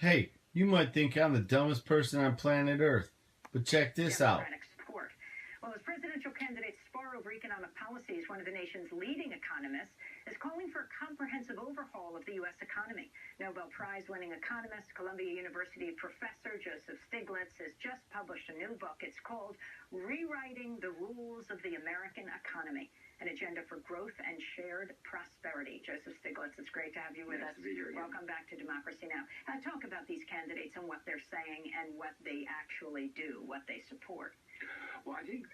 Hey, you might think I'm the dumbest person on planet Earth, but check this out. Democratic support. Well, as presidential candidates spar over economic policies, one of the nation's leading economists is calling for a comprehensive overhaul of the U.S. economy. Nobel Prize-winning economist, Columbia University professor Joseph Stiglitz has just published a new book. It's called Rewriting the Rules of the American Economy, an agenda for growth and shared prosperity. Joseph Stiglitz, it's great to have you with us. To be here again. Welcome back to Democracy Now! Talk about these candidates and what they're saying and what they actually do, what they support. Well, I think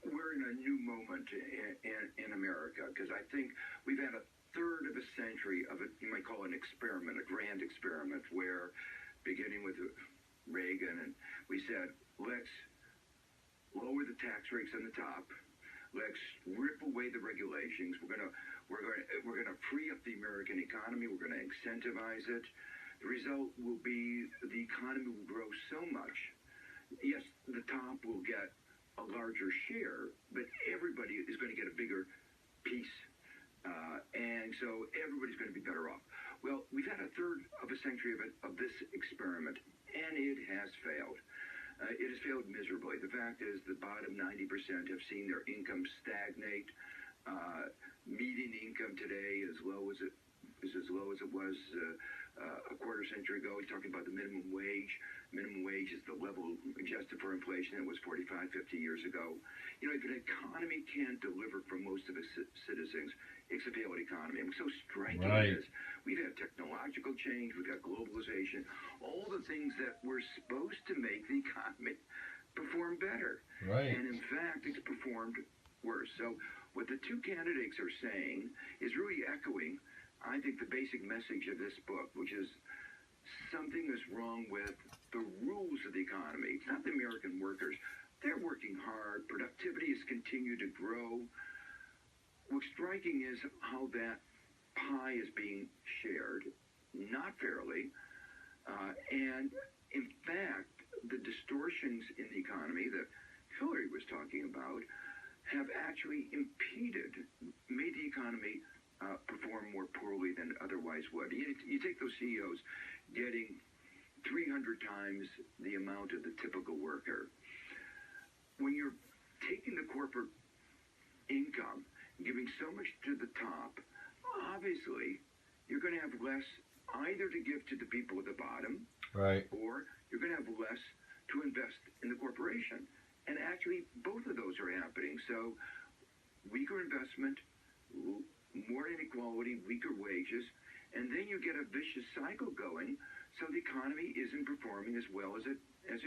we're in a new moment in America, because I think we've had a third of a century of it, you might call it an experiment, a grand experiment, where beginning with Reagan, and we said, let's lower the tax rates on the top, let's rip away the regulations, we're gonna free up the American economy, we're gonna incentivize it. The result will be the economy will grow so much. Yes, the top will get a larger share, but everybody is going to get a bigger piece, and so everybody's going to be better off. Well, we've had a third of a century of this experiment, and it has failed. It has failed miserably. The fact is the bottom 90% have seen their income stagnate. Median income today is as low as it was a quarter century ago. We're talking about the minimum wage. Minimum wage is the level adjusted for inflation that was 45, 50 years ago. You know, if an economy can't deliver for most of its citizens, it's a failed economy. And so striking is we've had technological change, we've got globalization, all the things that were supposed to make the economy perform better. Right. And in fact, it's performed worse. So what the two candidates are saying is really echoing, I think, the basic message of this book, which is something is wrong with the rules of the economy. It's not the American workers. They're working hard. Productivity has continued to grow. What's striking is how that pie is being shared, not fairly. And in fact, the distortions in the economy that Hillary was talking about have actually made the economy perform more poorly than otherwise would. You take those CEOs getting 300 times the amount of the typical worker. When you're taking the corporate income, giving so much to the top, obviously you're going to have less either to give to the people at the bottom, right, or you're going to have less to invest in the corporation. And actually, both of those are happening. So weaker investment, more inequality, weaker wages, and then you get a vicious cycle going, so the economy isn't performing as well as it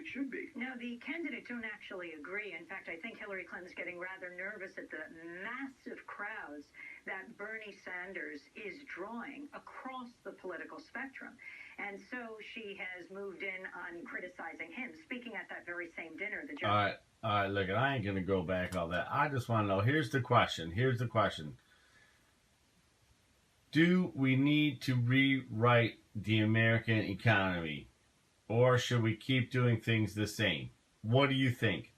should be. Now, the candidates don't actually agree. In fact, I think Hillary Clinton's getting rather nervous at the massive crowds that Bernie Sanders is drawing across the political spectrum. And so she has moved in on criticizing him, speaking at that very same dinner. All right, look, I ain't going to go back all that. I just want to know, here's the question. Do we need to rewrite the American economy, or should we keep doing things the same? What do you think?